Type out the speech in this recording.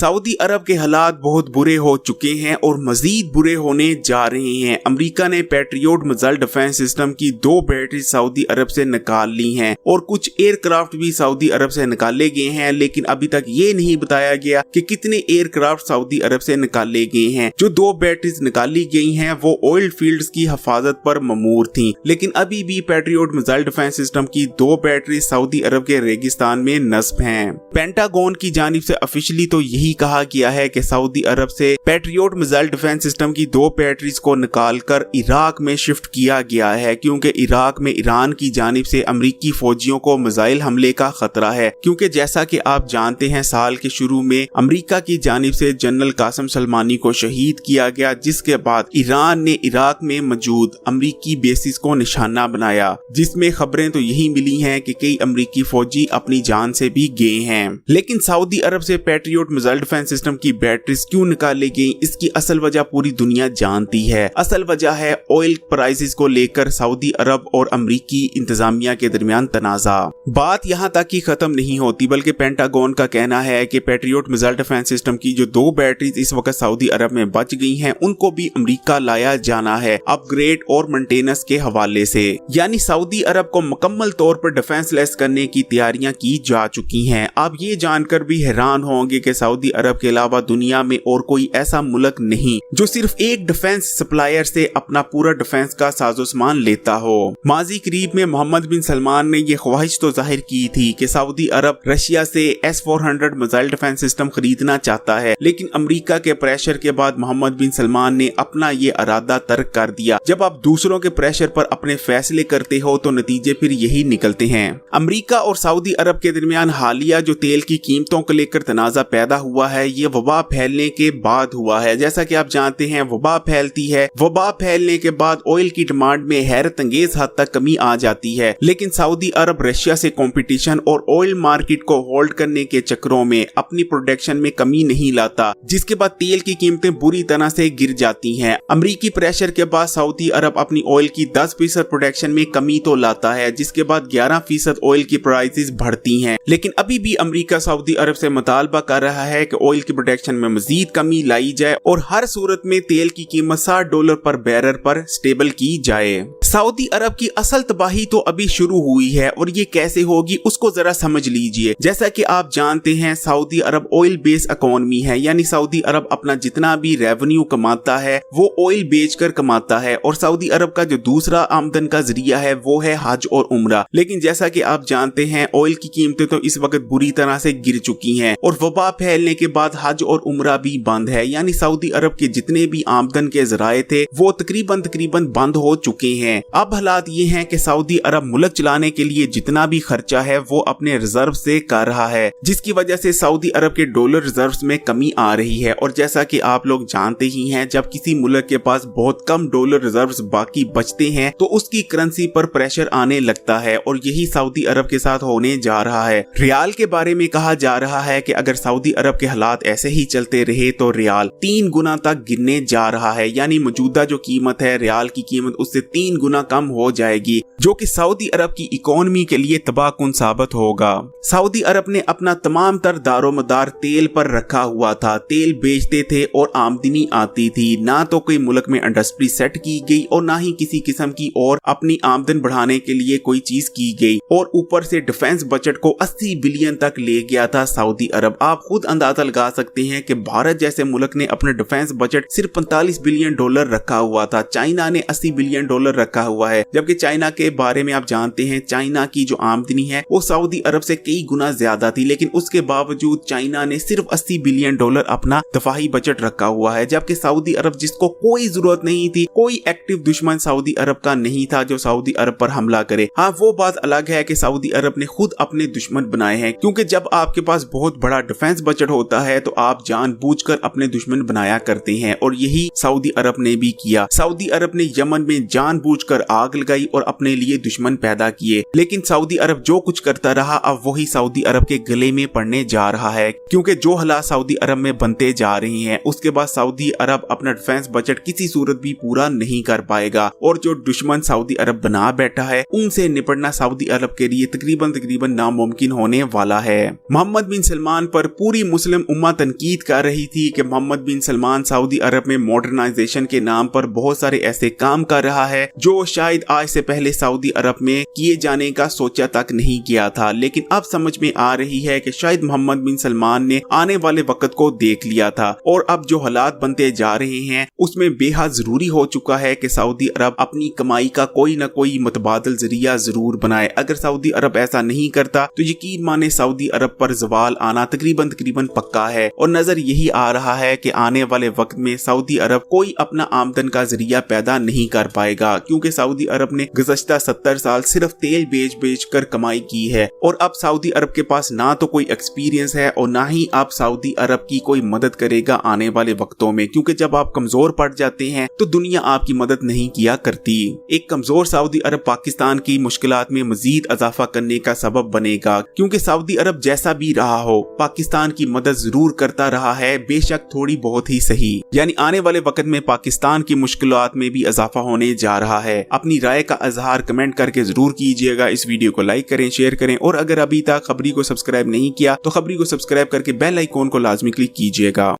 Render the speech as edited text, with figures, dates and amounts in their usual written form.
Saudi अरब के हालात बहुत बुरे हो चुके हैं और मजीद बुरे होने जा रहे हैं। अमेरिका ने पैट्रियोट मिसाइल डिफेंस सिस्टम की 2 बैटरी सऊदी अरब से निकाल ली हैं और कुछ एयरक्राफ्ट भी सऊदी अरब से निकाले गए हैं, लेकिन अभी तक ये नहीं बताया गया कि कितने एयरक्राफ्ट सऊदी अरब से निकाले गए हैं। जो 2 बैटरीज निकाली गई हैं वो ऑयल फील्ड्स की हिफाजत पर ममूर थी, लेकिन अभी भी पैट्रियोट मिसाइल डिफेंस सिस्टम की 2 बैटरी सऊदी अरब के रेगिस्तान में नस्ब हैं। पेंटागन की जानिब से ऑफिशियली तो यही कहा गया है कि सऊदी अरब से पैट्रियोट मिसाइल डिफेंस सिस्टम की 2 बैटरीज को निकालकर इराक में शिफ्ट किया गया है, क्योंकि इराक में ईरान की जानिब से अमेरिकी फौजियों को मिसाइल हमले का खतरा है। क्योंकि जैसा कि आप जानते हैं साल के शुरू में अमेरिका की जानिब से जनरल कासिम सलमानी को शहीद किया गया, जिसके बाद ईरान ने इराक में मौजूद अमेरिकी बेसिस को निशाना बनाया, जिसमें खबरें तो यही मिली हैं कि कई अमेरिकी फौजी अपनी जान से भी गए हैं। लेकिन सऊदी अरब से पैट्रियोट मिसाइल डिफेंस सिस्टम की बैटरीज क्यों निकाली गई, इसकी असल वजह पूरी दुनिया जानती है। असल वजह है ऑयल प्राइसेस को लेकर सऊदी अरब और अमेरिकी इंतजामिया के दरमियान तनाजा। बात यहाँ तक ही खत्म नहीं होती, बल्कि पेंटागन का कहना है कि पैट्रियोट मिसाइल डिफेंस सिस्टम की जो 2 बैटरीज इस वक्त सऊदी अरब में बच गई हैं, उनको भी अमेरिका लाया जाना है अपग्रेड और मेंटेनेंस के हवाले से। यानी सऊदी अरब को मुकम्मल तौर पर डिफेंस लेस करने की तैयारियां की जा चुकी हैं। आप ये जानकर भी हैरान होंगे कि सऊदी अरब के अलावा दुनिया में और कोई ऐसा मुल्क नहीं जो सिर्फ एक डिफेंस सप्लायर से अपना पूरा डिफेंस का साजो सामान लेता हो। माजी करीब में मोहम्मद बिन सलमान ने ये ख्वाहिश तो जाहिर की थी कि सऊदी अरब रशिया से S-400 मिसाइल डिफेंस सिस्टम खरीदना चाहता है, लेकिन अमेरिका के प्रेशर के बाद मोहम्मद बिन सलमान ने अपना ये इरादा तर्क कर दिया। जब आप दूसरों के प्रेशर पर अपने फैसले करते हो तो नतीजे फिर यही निकलते हैं। अमेरिका और सऊदी अरब के दरमियान हालिया जो तेल की कीमतों को लेकर तनाजा पैदा हुआ है, ये वबा फैलने के बाद हुआ है। जैसा कि आप जानते हैं वबा फैलती है, वबा फैलने के बाद ऑयल की डिमांड में हैरत अंगेज हद तक कमी आ जाती है, लेकिन सऊदी अरब रशिया से कंपटीशन और ऑयल मार्केट को होल्ड करने के चक्रों में अपनी प्रोडक्शन में कमी नहीं लाता, जिसके बाद तेल की कीमतें बुरी तरह से गिर जाती हैं। अमेरिकी प्रेशर के बाद सऊदी अरब अपनी ऑयल की 10% प्रोडक्शन में कमी तो लाता है, जिसके बाद 11% ऑयल की प्राइसेस बढ़ती हैं। लेकिन अभी भी अमेरिका सऊदी अरब से मुतालबा कर रहा है कि ऑयल की प्रोडक्शन में मजीद कमी लाई जाए और हर सूरत में तेल की कीमत $60 पर बैरल पर स्टेबल की जाए। सऊदी अरब की असल तबाही तो अभी शुरू हुई है और ये कैसे होगी उसको जरा समझ लीजिए। जैसा कि आप जानते हैं सऊदी अरब ऑयल बेस्ड इकोनॉमी है, यानी सऊदी अरब अपना जितना भी रेवेन्यू कमाता है वो ऑयल बेचकर कमाता है, और सऊदी अरब का जो दूसरा आमदन का जरिया है वो है हज और उम्रा। लेकिन जैसा कि आप जानते हैं ऑयल की कीमतें तो इस वक्त बुरी तरह से गिर चुकी हैं और वबा फैलने के बाद हज और उम्रा भी बंद है, यानी सऊदी अरब के जितने भी आमदन के जराए थे वो तकरीबन बंद हो चुके हैं। अब हालात ये हैं कि सऊदी अरब मुल्क चलाने के लिए जितना भी खर्चा है वो अपने रिजर्व से कर रहा है, जिसकी वजह से सऊदी अरब के डॉलर रिजर्व्स में कमी आ रही है। और जैसा कि आप लोग जानते ही हैं, जब किसी मुल्क के पास बहुत कम डॉलर रिजर्व्स बाकी बचते हैं तो उसकी करेंसी पर प्रेशर आने लगता है, और यही सऊदी अरब के साथ होने जा रहा है। रियाल के बारे में कहा जा रहा है कि अगर सऊदी अरब के हालात ऐसे ही चलते रहे तो रियाल 3 गुना तक गिरने जा रहा है, यानी मौजूदा जो कीमत है रियाल की कीमत उससे 3 गुना कम हो जाएगी, जो कि सऊदी अरब की इकोनॉमी के लिए तबाहकुन साबित होगा। सऊदी अरब ने अपना तमाम तर दारोमदार तेल पर रखा हुआ था, तेल बेचते थे और आमदनी आती थी। ना तो कोई मुल्क में इंडस्ट्री सेट की गई और ना ही किसी किस्म की और अपनी आमदन बढ़ाने के लिए कोई चीज की गई, और ऊपर से डिफेंस बजट को 80 बिलियन तक ले गया था सऊदी अरब। आप खुद अंदाजा लगा सकते हैं कि भारत जैसे मुल्क ने अपने डिफेंस बजट सिर्फ $45 बिलियन रखा हुआ था, चाइना ने $80 बिलियन रखा हुआ है, जबकि चाइना के बारे में आप जानते हैं चाइना की जो आमदनी है वो सऊदी अरब से कई गुना ज्यादा थी, लेकिन उसके बावजूद चाइना ने सिर्फ $80 बिलियन अपना दफाई बजट रखा हुआ है, जबकि सऊदी अरब जिसको कोई जरूरत नहीं थी, कोई एक्टिव दुश्मन सऊदी अरब का नहीं था जो सऊदी अरब पर हमला करे। हाँ, वो बात अलग है कि सऊदी अरब ने खुद अपने दुश्मन बनाए हैं, क्योंकि जब आपके पास बहुत बड़ा डिफेंस बजट होता है तो आप जानबूझकर अपने दुश्मन बनाया करते हैं, और यही सऊदी अरब ने भी किया। सऊदी अरब ने यमन में जानबूझकर जानबूझकर आग लगाई और अपने लिए दुश्मन पैदा किए। लेकिन सऊदी अरब जो कुछ करता रहा अब वही सऊदी अरब के गले में पड़ने जा रहा है, क्योंकि जो हालात सऊदी अरब में बनते जा रही हैं उसके बाद सऊदी अरब अपना डिफेंस बजट किसी सूरत भी पूरा नहीं कर पाएगा और जो दुश्मन सऊदी अरब बना बैठा है उनसे निपटना सऊदी अरब के लिए तकरीबन नामुमकिन होने वाला है। मोहम्मद बिन सलमान पर पूरी मुस्लिम उम्मा तनकीद कर रही थी कि मोहम्मद बिन सलमान सऊदी अरब में मॉडर्नाइजेशन के नाम पर बहुत सारे ऐसे काम कर रहा है जो शायद आज से पहले सऊदी अरब में किए जाने का सोचा तक नहीं किया था। लेकिन अब समझ में आ रही है कि शायद मोहम्मद बिन सलमान ने आने वाले वक्त को देख लिया था और अब जो हालात बनते जा रहे हैं उसमें बेहद जरूरी हो चुका है कि सऊदी अरब अपनी कमाई का कोई न कोई मुतबादल जरिया जरूर बनाए। अगर सऊदी अरब ऐसा नहीं करता तो यकीन माने सऊदी अरब पर जवाल आना तकरीबन पक्का है और नजर यही आ रहा है कि आने वाले वक्त में सऊदी अरब कोई अपना आमदन का जरिया पैदा नहीं कर पाएगा, क्योंकि सऊदी अरब ने गुज़श्ता 70 साल सिर्फ तेल बेच कर कमाई की है और अब सऊदी अरब के पास ना तो कोई एक्सपीरियंस है और ना ही अब सऊदी अरब की कोई मदद करेगा आने वाले वक्तों में, क्योंकि जब आप कमजोर पड़ जाते हैं तो दुनिया आपकी मदद नहीं किया करती। एक कमजोर सऊदी अरब पाकिस्तान की मुश्किलात में मजीद इजाफा करने का सबब बनेगा, क्योंकि सऊदी अरब जैसा भी रहा हो पाकिस्तान की मदद जरूर करता रहा है, बेशक थोड़ी बहुत ही सही। यानी आने वाले वक्त में पाकिस्तान की मुश्किलात में भी इजाफा होने जा रहा है। अपनी राय का इजहार कमेंट करके जरूर कीजिएगा। इस वीडियो को लाइक करें, शेयर करें और अगर अभी तक खबरी को सब्सक्राइब नहीं किया तो खबरी को सब्सक्राइब करके बेल आइकॉन को लाजमी क्लिक कीजिएगा।